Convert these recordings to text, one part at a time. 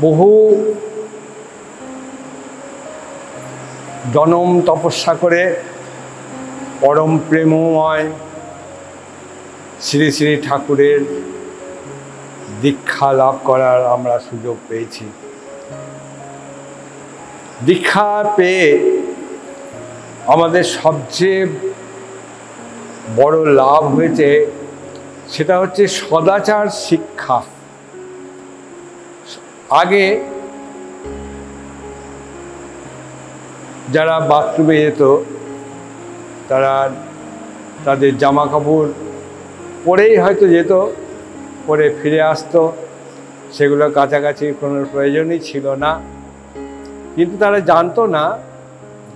বহু জনম তপস্যা করে পরম প্রেমময় শ্রী শ্রী ঠাকুরের দীক্ষা লাভ করার আমরা সুযোগ পেয়েছি। দীক্ষা পেয়ে আমাদের সবচেয়ে বড় লাভ হয়েছে, সেটা হচ্ছে সদাচার শিক্ষা। আগে যারা বাথরুমে যেত তারা তাদের জামা কাপড় পরেই হয়তো যেত, পরে ফিরে আসতো, সেগুলো কাছাকাছি কোনো প্রয়োজনই ছিল না। কিন্তু তারা জানতো না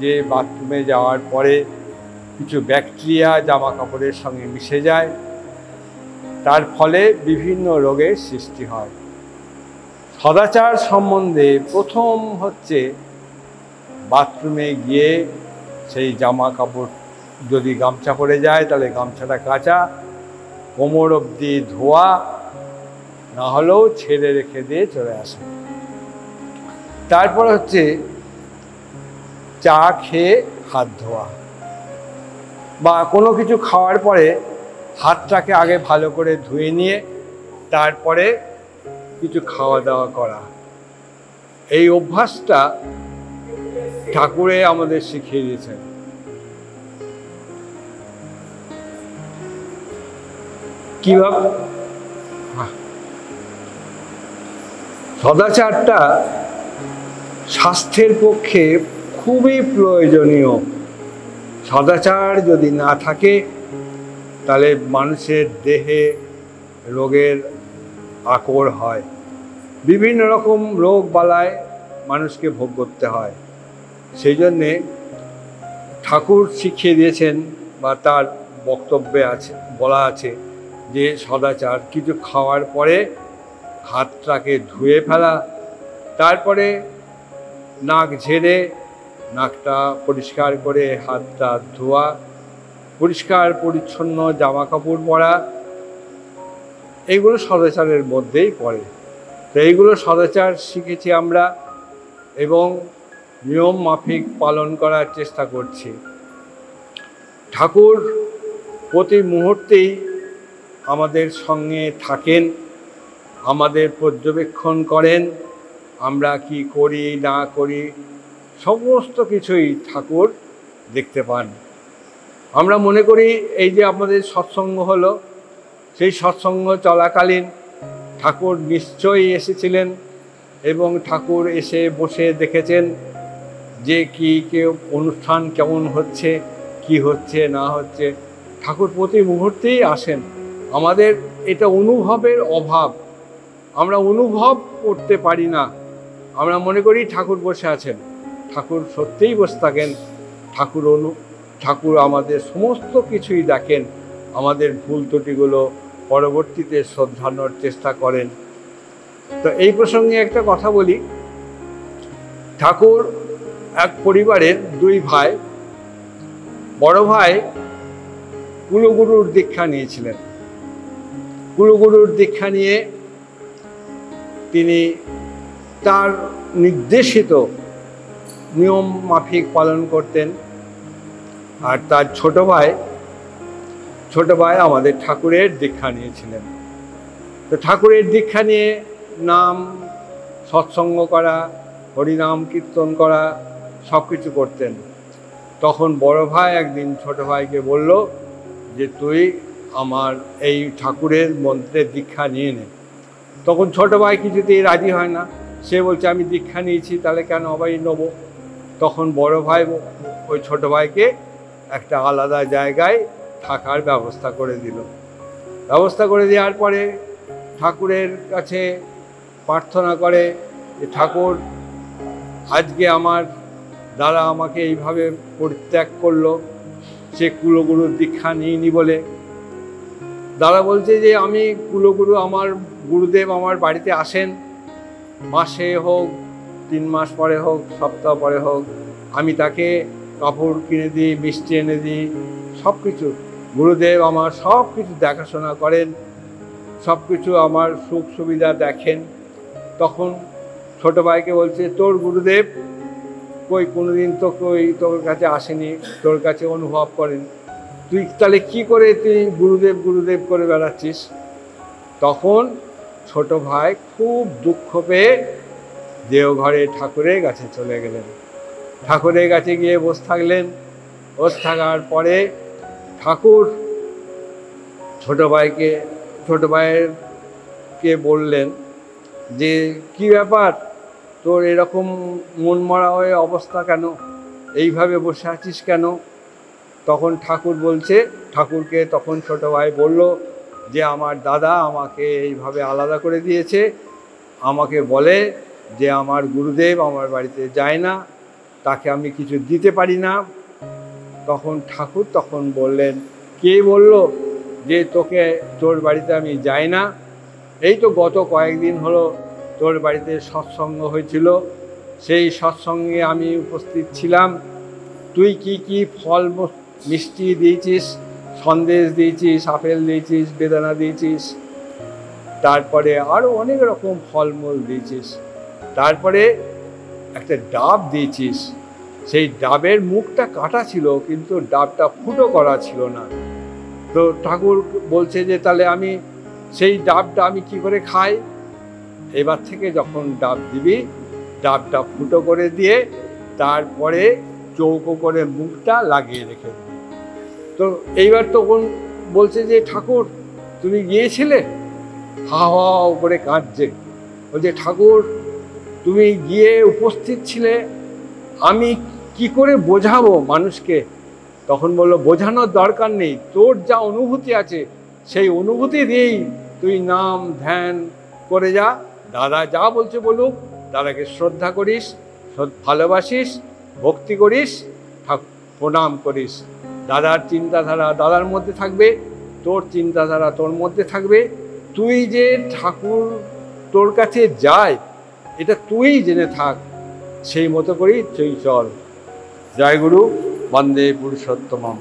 যে বাথরুমে যাওয়ার পরে কিছু ব্যাকটেরিয়া জামা কাপড়ের সঙ্গে মিশে যায়, তার ফলে বিভিন্ন রোগের সৃষ্টি হয়। সদাচার সম্বন্ধে প্রথম হচ্ছে বাথরুমে গিয়ে সেই জামা কাপড় যদি গামছা পরে যায় তাহলে গামছাটা কাচা, কোমর অবধি ধোয়া, না হলেও ছেড়ে রেখে দিয়ে চলে আসে। তারপর হচ্ছে চা খেয়ে হাত ধোয়া, বা কোনো কিছু খাওয়ার পরে হাতটাকে আগে ভালো করে ধুয়ে নিয়ে তারপরে কিছু খাওয়া দাওয়া করা। এই অভ্যাসটা ঠাকুরে আমাদের শিখিয়ে দিয়েছেন। কিভাবে? সদাচারটা স্বাস্থ্যের পক্ষে খুবই প্রয়োজনীয়। সদাচার যদি না থাকে তাহলে মানুষের দেহে রোগের আকর হয়, বিভিন্ন রকম রোগ বালায় মানুষকে ভোগ করতে হয়। সেই জন্যে ঠাকুর শিখিয়ে দিয়েছেন, বা তার বক্তব্যে আছে, বলা আছে যে সদাচার কিছু খাওয়ার পরে হাতটাকে ধুয়ে ফেলা, তারপরে নাক ঝেড়ে নাকটা পরিষ্কার করে হাতটা ধোয়া, পরিষ্কার পরিচ্ছন্ন জামা কাপড় পরা, এইগুলো সদাচারের মধ্যেই পড়ে। তো এইগুলো সদাচার শিখেছি আমরা এবং নিয়ম মাফিক পালন করার চেষ্টা করছি। ঠাকুর প্রতি মুহূর্তেই আমাদের সঙ্গে থাকেন, আমাদের পর্যবেক্ষণ করেন, আমরা কি করি না করি সমস্ত কিছুই ঠাকুর দেখতে পান। আমরা মনে করি এই যে আমাদের সৎসঙ্গ হলো, সেই সৎসঙ্গ চলাকালীন ঠাকুর নিশ্চয়ই এসেছিলেন এবং ঠাকুর এসে বসে দেখেছেন যে কি কেউ অনুষ্ঠান কেমন হচ্ছে, কি হচ্ছে না হচ্ছে। ঠাকুর প্রতি মুহূর্তেই আসেন। আমাদের এটা অনুভবের অভাব, আমরা অনুভব করতে পারি না। আমরা মনে করি ঠাকুর বসে আছেন, ঠাকুর সত্যিই বসে থাকেন। ঠাকুর আমাদের সমস্ত কিছুই দেখেন, আমাদের ভুল ত্রুটিগুলো পরবর্তীতে শোধরানোর চেষ্টা করেন। তো এই প্রসঙ্গে একটা কথা বলি। ঠাকুর এক পরিবারের দুই ভাই, বড় ভাই কুলগুরুর দীক্ষা নিয়েছিলেন। কুলগুরুর দীক্ষা নিয়ে তিনি তার নির্দেশিত নিয়ম মাফিক পালন করতেন। আর তার ছোট ভাই আমাদের ঠাকুরের দীক্ষা নিয়েছিলেন। তো ঠাকুরের দীক্ষা নিয়ে নাম সৎসঙ্গ করা, হরিনাম কীর্তন করা সব কিছু করতেন। তখন বড় ভাই একদিন ছোট ভাইকে বলল যে তুই আমার এই ঠাকুরের মন্ত্রের দীক্ষা নিয়ে নে। তখন ছোট ভাই কিছুতেই রাজি হয় না, সে বলছে আমি দীক্ষা নিয়েছি, তাহলে কেন আবার নেবো? তখন বড় ভাই ওই ছোট ভাইকে একটা আলাদা জায়গায় থাকার ব্যবস্থা করে দিল। ব্যবস্থা করে দেওয়ার পরে ঠাকুরের কাছে প্রার্থনা করে যে ঠাকুর, আজকে আমার দাদা আমাকে এইভাবে পরিত্যাগ করলো, সে কুলগুরুর দীক্ষা নিইনি বলে। দাদা বলছে যে আমি কুলগুরু, আমার গুরুদেব আমার বাড়িতে আসেন, মাসে হোক, 3 মাস পরে হোক, সপ্তাহ পরে হোক, আমি তাকে কাপড় কিনে দিই, মিষ্টি এনে দিই, সব কিছু। গুরুদেব আমার সব কিছু দেখাশোনা করেন, সব কিছু আমার সুখ সুবিধা দেখেন, তখন ছোট ভাইকে বলছে, তোর গুরুদেব কই, কোনোদিন তো কই তোর কাছে আসেনি, তোর কাছে অনুভব করেন, তুই তাহলে কি করে তুই গুরুদেব গুরুদেব করে বেড়াচ্ছিস? তখন ছোট ভাই খুব দুঃখ পেয়ে দেওঘরে ঠাকুরের কাছে চলে গেলেন। ঠাকুরের কাছে গিয়ে বসে থাকলেন। বসে থাকার পরে ঠাকুর ছোট ভাইকে বললেন যে, কি ব্যাপার, তোর এরকম মন মরা হয়ে অবস্থা কেন, এইভাবে বসে আছিস কেন? তখন ঠাকুরকে তখন ছোট ভাই বলল যে, আমার দাদা আমাকে এইভাবে আলাদা করে দিয়েছে, আমাকে বলে যে আমার গুরুদেব আমার বাড়িতে যায় না, তাকে আমি কিছু দিতে পারি না। তখন ঠাকুর বললেন, কে বলল যে তোর বাড়িতে আমি যাই না? এই তো গত কয়েকদিন হলো তোর বাড়িতে সৎসঙ্গ হয়েছিল, সেই সৎসঙ্গে আমি উপস্থিত ছিলাম। তুই কি কি ফল মিষ্টি দিয়েছিস, সন্দেশ দিয়েছিস, আপেল দিয়েছিস, বেদানা দিয়েছিস, তারপরে আরও অনেক রকম ফলমূল দিয়েছিস, তারপরে একটা ডাব দিয়েছিস। সেই ডাবের মুখটা কাটা ছিল, কিন্তু ডাবটা ফুটো করা ছিল না। তো ঠাকুর বলছে যে, তাহলে আমি সেই ডাবটা আমি কি করে খাই? এবার থেকে যখন ডাব দিবি, ডাবটা ফুটো করে দিয়ে তারপরে চৌকো করে মুখটা লাগিয়ে রেখে দিবি। তো এইবার তখন বলছে যে, ঠাকুর তুমি গিয়েছিলে? হা হা করে কাঁদছে। বলছে, ঠাকুর তুমি গিয়ে উপস্থিত ছিলে, আমি কি করে বোঝাবো মানুষকে? তখন বললো, বোঝানোর দরকার নেই, তোর যা অনুভূতি আছে সেই অনুভূতি দিয়েই তুই নাম ধ্যান করে যা। দাদা যা বলছে বলুক, দাদাকে শ্রদ্ধা করিস, ভালোবাসিস, ভক্তি করিস, প্রণাম করিস। দাদার চিন্তাধারা দাদার মধ্যে থাকবে, তোর চিন্তাধারা তোর মধ্যে থাকবে। তুই যে ঠাকুর তোর কাছে যায় এটা তুই জেনে থাক, সেই মতো করেই তুই চল। জয় গুরু, বন্দে পুরুষোত্তমম।